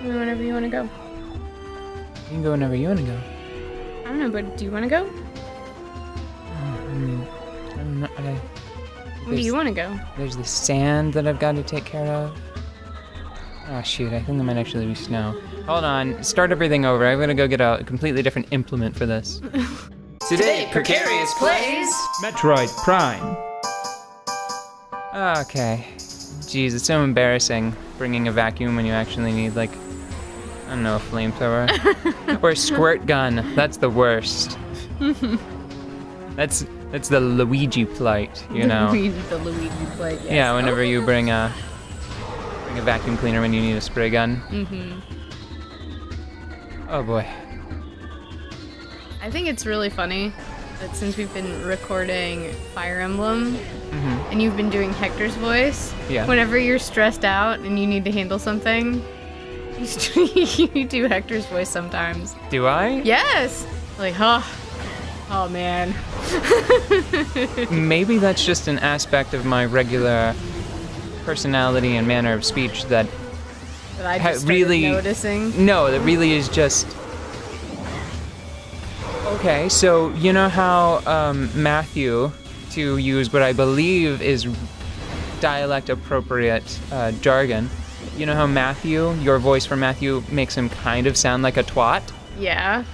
Whenever you want to go. You can go whenever you want to go. I don't know, but do you want to go? I'm not, When do you want to go? There's the sand that I've got to take care of. Oh shoot, I think there might actually be snow. Hold on, start everything over. I'm gonna go get a completely different implement for this. Today, Precarious plays Metroid Prime. Okay. Jeez, it's so embarrassing bringing a vacuum when you actually need, like, I don't know, a flamethrower. Or a squirt gun. That's the worst. That's the Luigi plight, you know. The Luigi plight, yes. Yeah, whenever you bring a vacuum cleaner when you need a spray gun. Mm-hmm. Oh boy. I think it's really funny that since we've been recording Fire Emblem, Mm-hmm. and you've been doing Hector's voice, Yeah. whenever you're stressed out and you need to handle something, you do Hector's voice sometimes. Do I? Yes! Like, oh man. Maybe that's just an aspect of my regular personality and manner of speech that That I just started really noticing. No, that really is just... Okay, so you know how Matthew, to use what I believe is dialect-appropriate jargon, you know how Matthew, your voice for Matthew, makes him kind of sound like a twat? Yeah.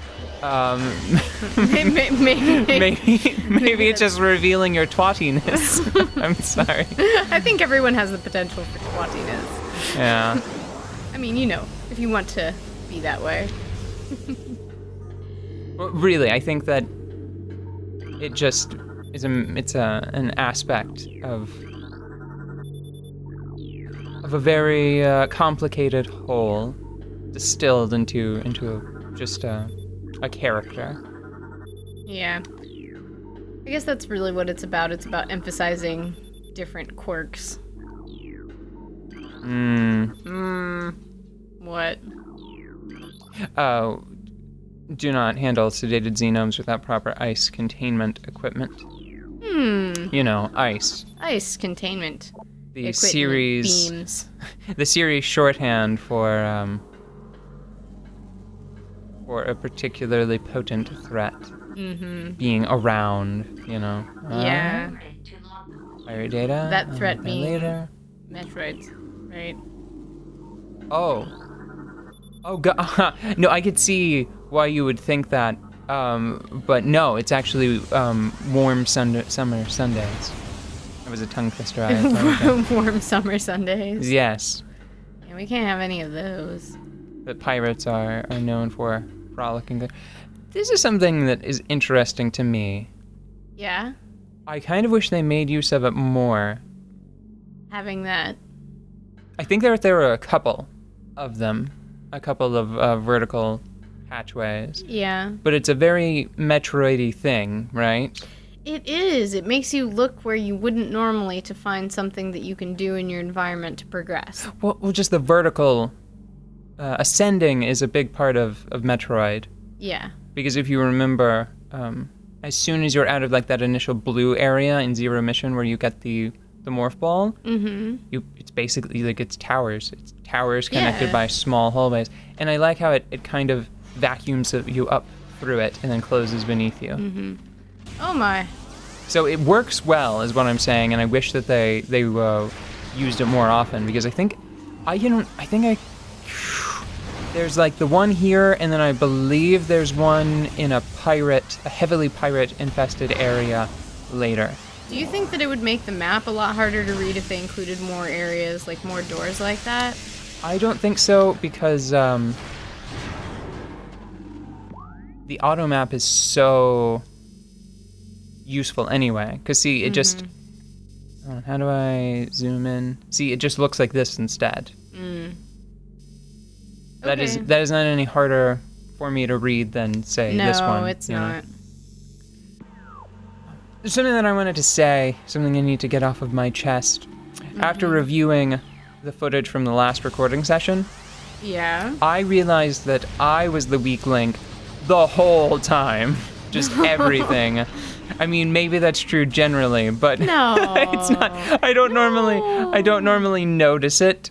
Maybe it's just revealing your twattiness. I'm sorry. I think everyone has the potential for twattiness. Yeah. I mean, you know, if you want to be that way. Well, really, I think that it just is an aspect of a very complicated whole, distilled into just a character. Yeah. I guess that's really what it's about. It's about emphasizing different quirks. What? Do not handle sedated xenomes without proper ice containment equipment. You know, ice. Ice containment. The Equipment series beams. The series shorthand for a particularly potent threat being around, you know. Yeah. Pirate data. That threat being later. Metroids, right? Oh god. No, I could see why you would think that. But no, it's actually warm summer Sundays. That was a tongue twister. I apologize. Warm summer Sundays. Yes. Yeah, we can't have any of those. That pirates are known for frolicking. This is something that is interesting to me. Yeah? I kind of wish they made use of it more. Having that. I think there were a couple of them. A couple of vertical hatchways. Yeah. But it's a very Metroid-y thing, right? It is. It makes you look where you wouldn't normally to find something that you can do in your environment to progress. Well just the vertical... ascending is a big part of Metroid. Yeah. Because if you remember, as soon as you're out of like that initial blue area in Zero Mission where you get the morph ball, it's basically like it's towers. It's towers connected by small hallways. And I like how it kind of vacuums you up through it and then closes beneath you. Oh my. So it works well, is what I'm saying, and I wish that they used it more often because I think there's like the one here, and then I believe there's one in a heavily pirate-infested area later. Do you think that it would make the map a lot harder to read if they included more areas, like more doors like that? I don't think so, because the auto map is so useful anyway. Because see, it just... how do I zoom in? See, it just looks like this instead. That is not any harder for me to read than, say, this one. No, it's not. There's something that I wanted to say, something I need to get off of my chest. After reviewing the footage from the last recording session, Yeah. I realized that I was the weak link the whole time. Just everything. I mean, maybe that's true generally, but No. it's not. I don't normally notice it.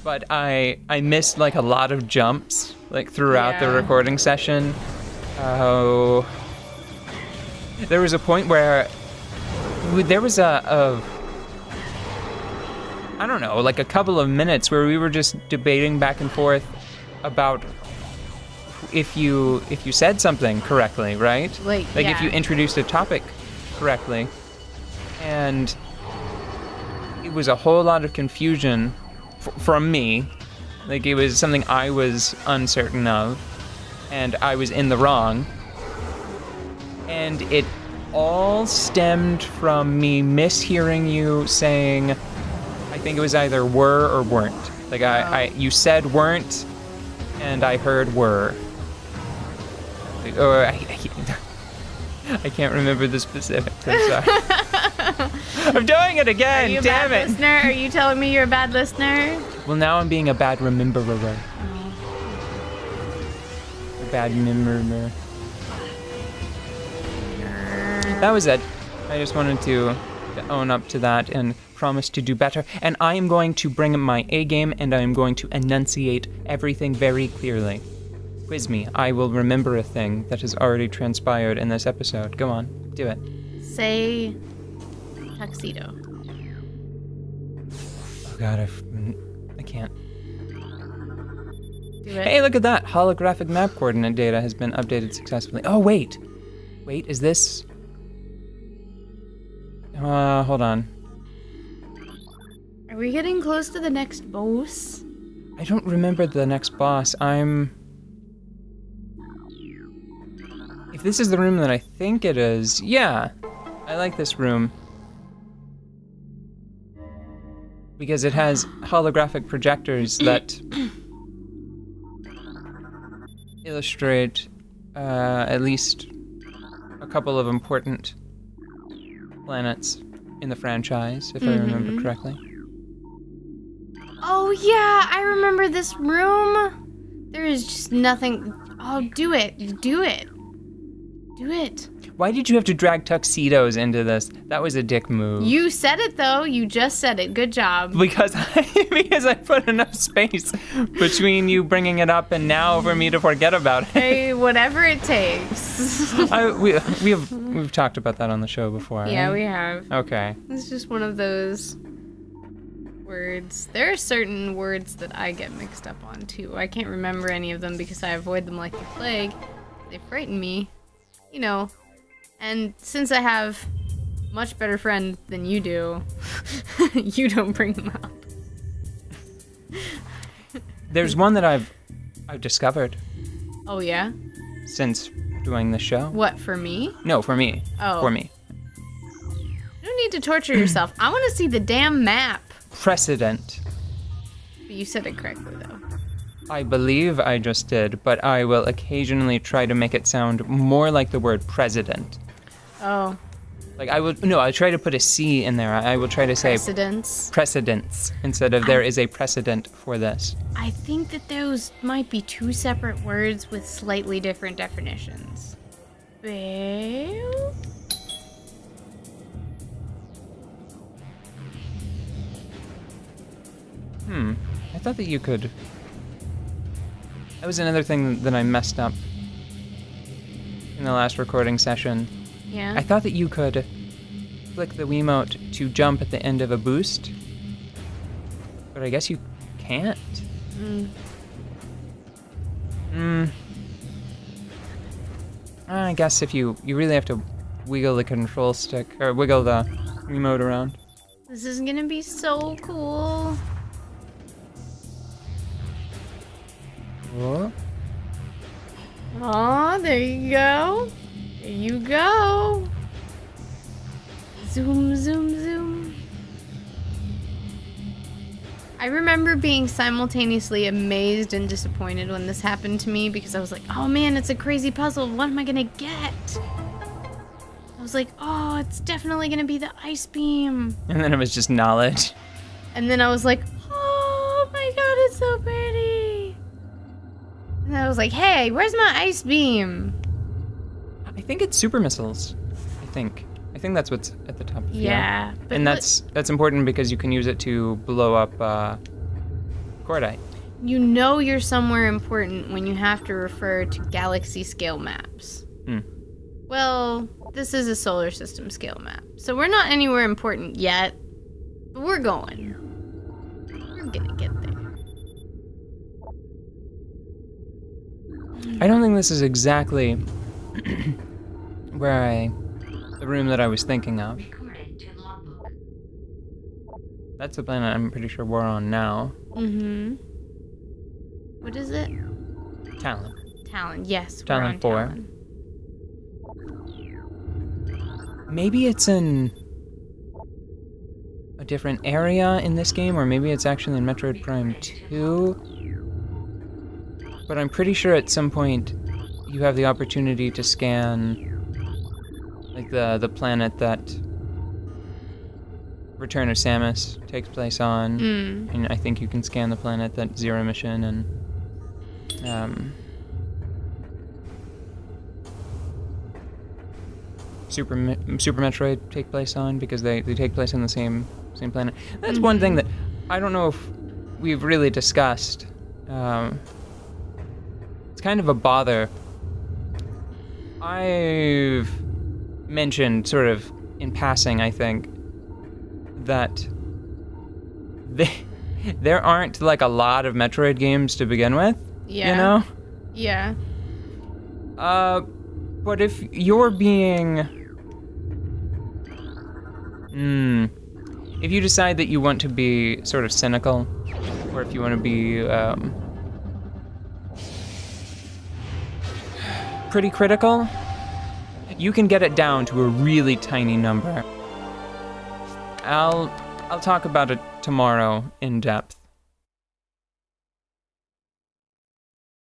but I missed like a lot of jumps like throughout the Yeah. recording session. Oh, there was a point where there was a I don't know, like a couple of minutes where we were just debating back and forth about if you said something correctly, right? Like, if yeah. you introduced a topic correctly. And it was a whole lot of confusion from me. Like it was something I was uncertain of, and I was in the wrong. And it all stemmed from me mishearing you saying, I think it was either were or weren't. Like you said weren't, and I heard were. Or I can't remember the specifics. I'm sorry. I'm doing it again. Are you a damn bad it. listener? Are you telling me you're a bad listener? Well, now I'm being a bad rememberer. A bad memorer. That was it. I just wanted to own up to that and promise to do better. And I am going to bring my A game, and I am going to enunciate everything very clearly. Quiz me. I will remember a thing that has already transpired in this episode. Go on. Do it. Say tuxedo. Oh god, I can't. Do it. Hey, look at that! Holographic map coordinate data has been updated successfully. Oh, wait! Wait, is this... hold on. Are we getting close to the next boss? I don't remember the next boss. If this is the room that I think it is, yeah. I like this room. Because it has holographic projectors that illustrate at least a couple of important planets in the franchise, if I remember correctly. Oh yeah, I remember this room. There is just nothing. Oh, do it. Do it. Do it. Why did you have to drag tuxedos into this? That was a dick move. You said it though. You just said it. Good job. Because I put enough space between you bringing it up and now for me to forget about it. Hey, whatever it takes. We've talked about that on the show before. Yeah, right? we have. Okay. It's just one of those words. There are certain words that I get mixed up on too. I can't remember any of them because I avoid them like the plague. They frighten me, you know. And since I have much better friend than you do, you don't bring them up. There's one that I've discovered Oh yeah? since doing the show. What, for me? No, for me. Oh. For me. You don't need to torture yourself. I want to see the damn map. Precedent. But you said it correctly though. I believe I just did, but I will occasionally try to make it sound more like the word president. Oh. Like I'll try to put a C in there. I will try to say Precedence. precedents instead of there is a precedent for this. I think that those might be two separate words with slightly different definitions. Well... I thought that you could... That was another thing that I messed up in the last recording session. Yeah? I thought that you could flick the Wiimote to jump at the end of a boost, but I guess you can't. I guess if you really have to wiggle the control stick, or wiggle the remote around. This is gonna be so cool. Whoa. Aw, there you go. There you go. Zoom, zoom, zoom. I remember being simultaneously amazed and disappointed when this happened to me because I was like, oh man, it's a crazy puzzle. What am I gonna get? I was like, oh, it's definitely gonna be the ice beam. And then it was just knowledge. And then I was like, oh my god, it's so pretty. And I was like, hey, where's my ice beam? I think it's super missiles. I think that's what's at the top of the Yeah. But and that's important because you can use it to blow up Cordite. You know you're somewhere important when you have to refer to galaxy scale maps. Hmm. Well, this is a solar system scale map, so we're not anywhere important yet, but we're going. We're gonna get there. I don't think this is exactly the room that I was thinking of. That's the planet I'm pretty sure we're on now. Mm-hmm. What is it? Talon. Talon, yes. Talon we're on 4. Talon. Maybe it's in a different area in this game, or maybe it's actually in Metroid Prime 2. But I'm pretty sure at some point you have the opportunity to scan like the planet that Return of Samus takes place on. And I think you can scan the planet that Zero Mission and Super Metroid take place on, because they take place on the same planet. That's one thing that I don't know if we've really discussed. It's kind of a bother. I've mentioned sort of in passing, I think, that there aren't like a lot of Metroid games to begin with. Yeah. You know? Yeah. But if you're being... if you decide that you want to be sort of cynical, or if you want to be pretty critical, you can get it down to a really tiny number. I'll talk about it tomorrow in depth.